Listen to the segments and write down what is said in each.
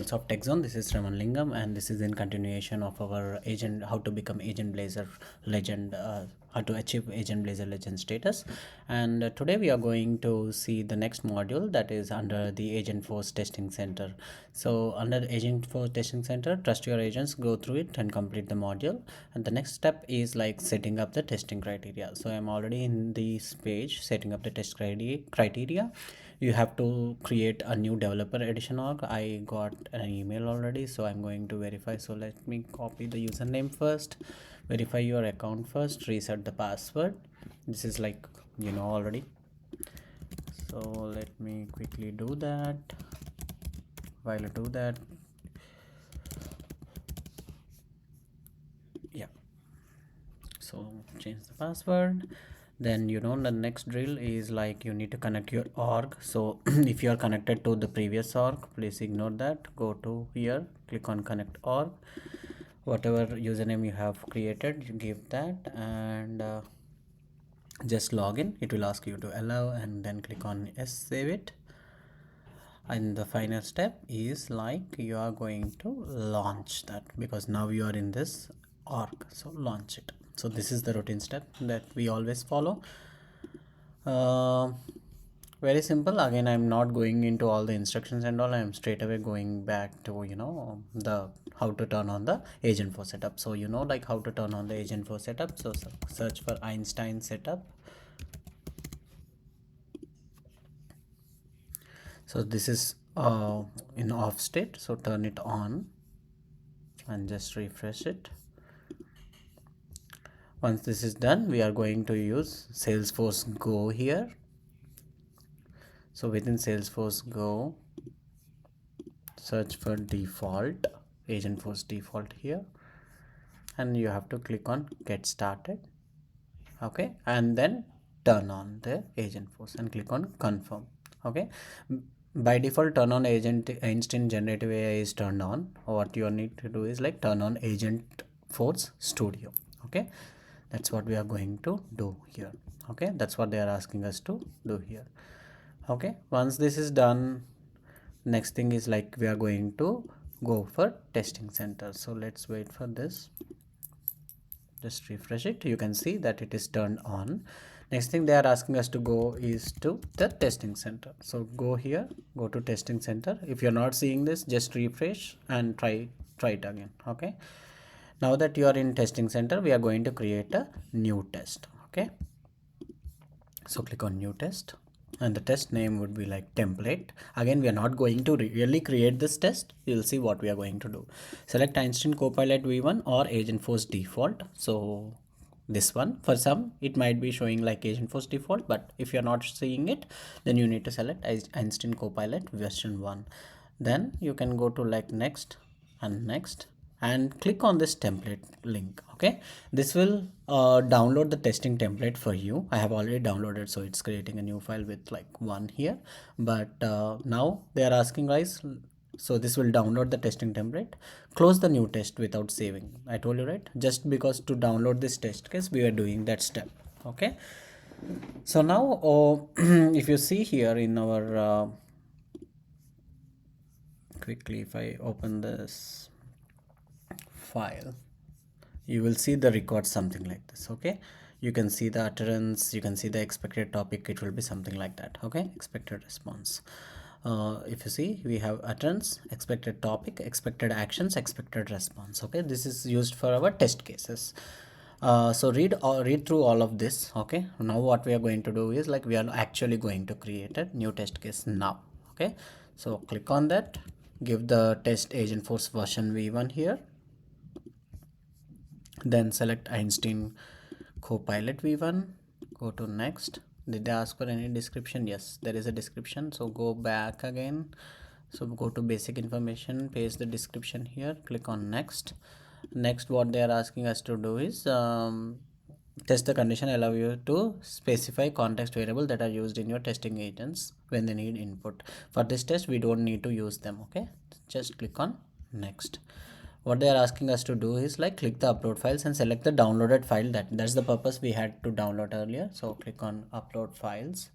MuleSoft-TechZone. This is Raman, and this is in continuation of our agent, how to become Agentblazer legend, how to achieve Agentblazer legend status. And today we are going to see the next module, that is under the Agentforce testing center. So under the Agentforce testing center, trust your agents, go through it and complete the module. And the next step is like setting up the testing criteria. So I'm already in this page, setting up the test criteria. You have to create a new developer edition org. I got an email already, so I'm going to verify. So let me copy the username first, verify your account first, reset the password. This is like already. So let me quickly do that. While I do that, yeah, so change the password. Then the next drill is like you need to connect your org. So if you are connected to the previous org, please ignore that. Go to here, click on connect org, whatever username you have created, you give that, and just log in. It will ask you to allow, and then click on yes, save it. And the final step is like you are going to launch that, because now you are in this org, so launch it. So this is the routine step that we always follow. Very simple. Again, I'm not going into all the instructions and all. I'm straight away going back to the how to turn on the Agentforce setup. So like how to turn on the Agentforce setup. So search for Einstein setup. So this is in off state, so turn it on and just refresh it. Once this is done, we are going to use Salesforce Go here. So within Salesforce Go, search for default, Agentforce default here, and you have to click on get started. Okay, and then turn on the Agentforce and click on confirm. Okay, by default turn on instant generative AI is turned on. What you need to do is like turn on Agentforce Studio. Okay, that's what we are going to do here. Okay, that's what they are asking us to do here. Okay, once this is done, next thing is like we are going to go for testing center. So let's wait for this. Just refresh it. You can see that it is turned on. Next thing they are asking us to go is to the testing center. So go here, go to testing center. If you're not seeing this, just refresh and try it again. Okay, now that you are in testing center, we are going to create a new test. Okay, so click on new test, and the test name would be like template. Again, we are not going to really create this test. You'll see what we are going to do. Select Einstein Copilot v1 or Agentforce default. So this one, for some it might be showing like Agentforce default, but if you're not seeing it, then you need to select Einstein Copilot version 1. Then you can go to like next and next, and click on this template link. Okay, this will download the testing template for you. I have already downloaded, so it's creating a new file with like one here, but now they are asking guys, so this will download the testing template. Close the new test without saving. I told you, right? Just because to download this test case, we are doing that step. Okay, so now if you see here in our quickly, if I open this file, you will see the record something like this. Okay, you can see the utterance, you can see the expected topic. It will be something like that. Okay, expected response. If you see, we have utterance, expected topic, expected actions, expected response. Okay, this is used for our test cases. So read through all of this. Okay, now what we are going to do is like we are actually going to create a new test case now. Okay, so click on that, give the test Agentforce version v1 here, then select Einstein Copilot v1, go to next. Did they ask for any description? Yes, there is a description. So go back again, so go to basic information, paste the description here, click on next. Next, what they are asking us to do is test the condition allow you to specify context variable that are used in your testing agents when they need input. For this test, we don't need to use them. Okay, just click on next. What they are asking us to do is like click the upload files and select the downloaded file. That's the purpose we had to download earlier. So click on upload files.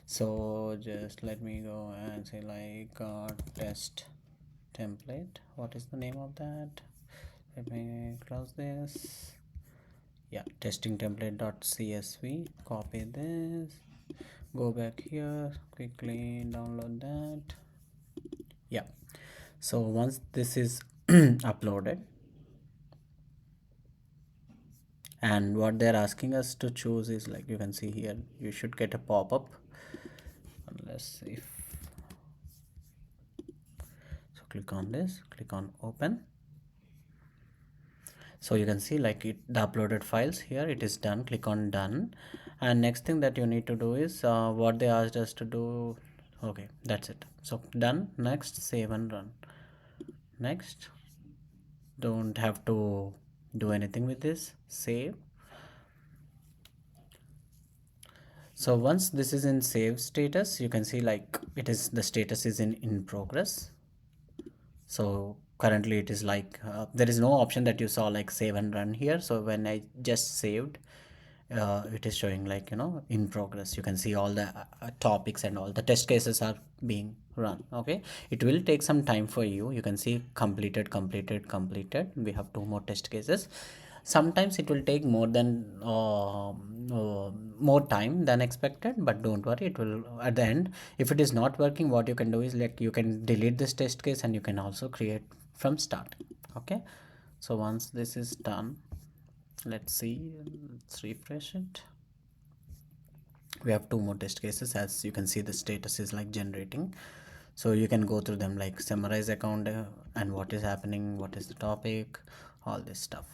So just let me go and say like test template. What is the name of that? Let me close this. Yeah, testing template.csv. Copy this, go back here, quickly download that. Yeah, so once this is uploaded, and what they're asking us to choose is, like you can see here, you should get a pop-up. Let's see if, so click on this, click on open. So you can see like the uploaded files here, it is done. Click on done, and next thing that you need to do is what they asked us to do. Okay, that's it. So done. Next, save and run. Next, don't have to do anything with this. Save. So once this is in save status, you can see like it is, the status is in progress. So currently it is like there is no option that you saw like save and run here. So when I just saved, it is showing like, you know, in progress. You can see all the topics and all the test cases are being run. Okay, it will take some time for you. You can see completed, completed, completed. We have 2 more test cases. Sometimes it will take more than more time than expected, but don't worry, it will at the end. If it is not working, what you can do is like you can delete this test case and you can also create from start. Okay, so once this is done, let's see, let's refresh it. We have 2 more test cases. As you can see, the status is like generating, so you can go through them, like summarize account and what is happening, what is the topic, all this stuff.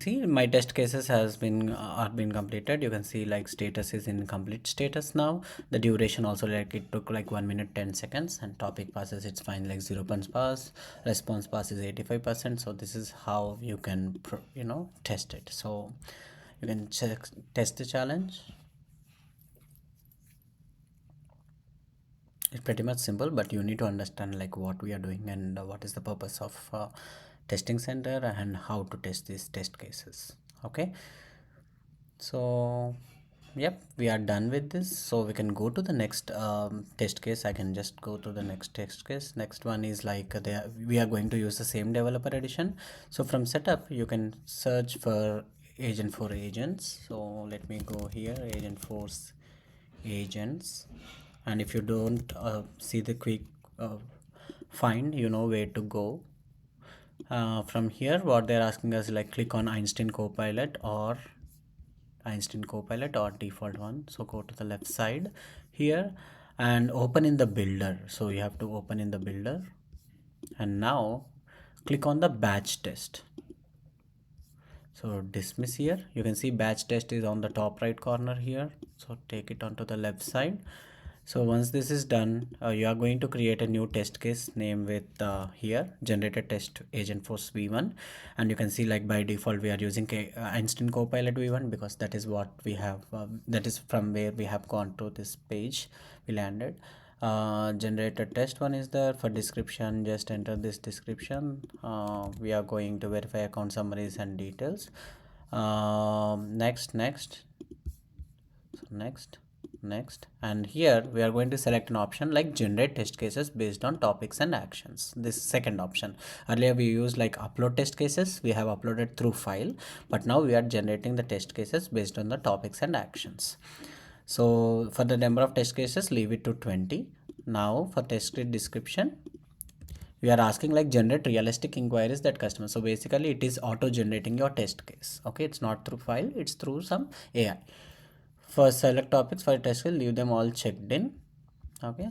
See, my test cases has been are been completed. You can see like status is in complete status now. The duration also, like it took like 1 minute 10 seconds, and topic passes, it's fine, like 0 points pass. Response pass is 85%. So this is how you can test it. So you can test the challenge. It's pretty much simple, but you need to understand like what we are doing and what is the purpose of testing center and how to test these test cases. Okay, so yep, we are done with this. So we can go to the next test case. I can just go to the next test case. Next one is like we are going to use the same developer edition. So from setup, you can search for agent for agents. So let me go here, Agentforce agents. And if you don't see the quick find, you know where to go. From here, what they're asking us, like click on Einstein Copilot or default one. So go to the left side here and open in the builder. So you have to open in the builder, and now click on the batch test. So dismiss here. You can see batch test is on the top right corner here. So take it onto the left side. So once this is done, you are going to create a new test case name with here generated test Agentforce v1, and you can see like by default we are using Einstein Copilot v1 because that is what we have, that is from where we have gone to this page we landed. Generated test one is there. For description, just enter this description. We are going to verify account summaries and details. Next, so next, and here we are going to select an option like generate test cases based on topics and actions. This second option. Earlier we used like upload test cases, we have uploaded through file, but now we are generating the test cases based on the topics and actions. So for the number of test cases, leave it to 20. Now for test case description, we are asking like generate realistic inquiries that customers. So basically it is auto generating your test case. Okay, it's not through file, it's through some AI. For select topics for test case, leave them all checked in. Okay,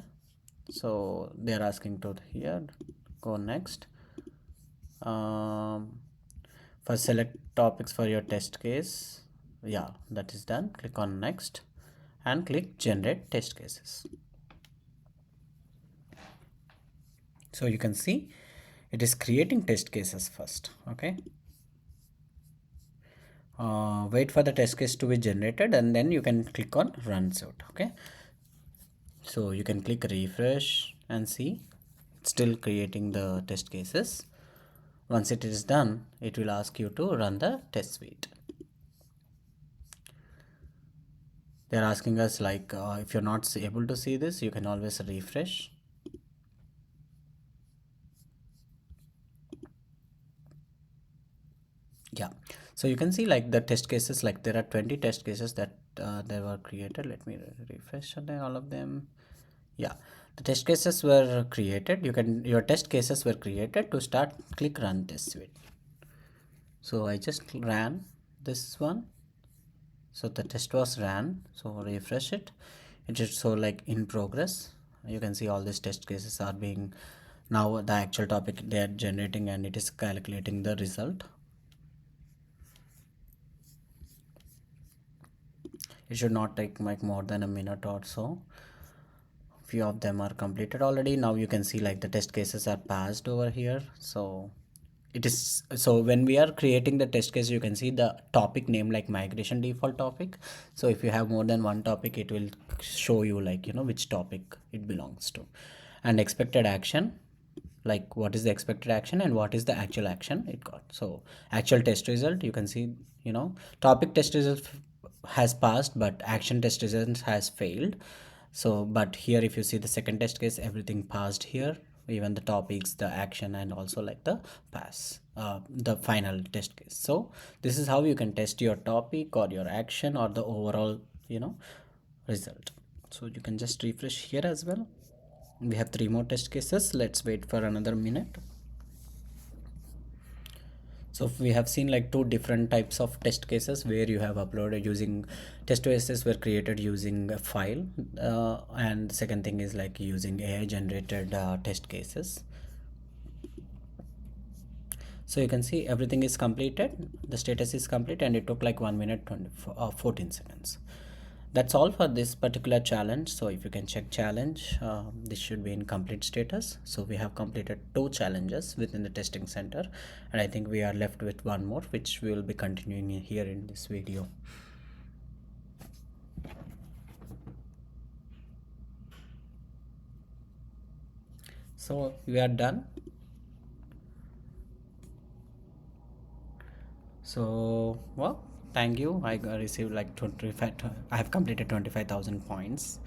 so they are asking to here, go next. For select topics for your test case, yeah, that is done. Click on next and click generate test cases. So you can see it is creating test cases first. Okay, wait for the test case to be generated and then you can click on run suit. Okay, so you can click refresh and see it's still creating the test cases. Once it is done, it will ask you to run the test suite. They're asking us like, if you're not able to see this, you can always refresh. Yeah, so you can see like the test cases, like there are 20 test cases that they were created. Let me refresh on all of them. Yeah, the test cases were created. Your test cases were created. To start, click run test suite. So I just ran this one. So the test was ran. So refresh it. It should show like in progress. You can see all these test cases are being, now the actual topic they are generating, and it is calculating the result. It should not take like more than a minute or so. Few of them are completed already. Now you can see like the test cases are passed over here. So it is, so when we are creating the test case, you can see the topic name like migration default topic. So if you have more than one topic, it will show you like, which topic it belongs to. And expected action, like what is the expected action and what is the actual action it got. So actual test result, you can see, topic test result has passed, but action test result has failed. So but here if you see the second test case, everything passed here, even the topics, the action, and also like the pass, the final test case. So this is how you can test your topic or your action or the overall, result. So you can just refresh here as well. We have three more test cases. Let's wait for another minute. So we have seen like two different types of test cases where you have uploaded using test cases were created using a file, and the second thing is like using AI generated test cases. So you can see everything is completed, the status is complete, and it took like 1 minute 14 seconds. That's all for this particular challenge. So if you can check challenge, this should be in complete status. So we have completed two challenges within the testing center, and I think we are left with one more, which we will be continuing here in this video. So we are done. So well, thank you. I received like 25, I have completed 25,000 points.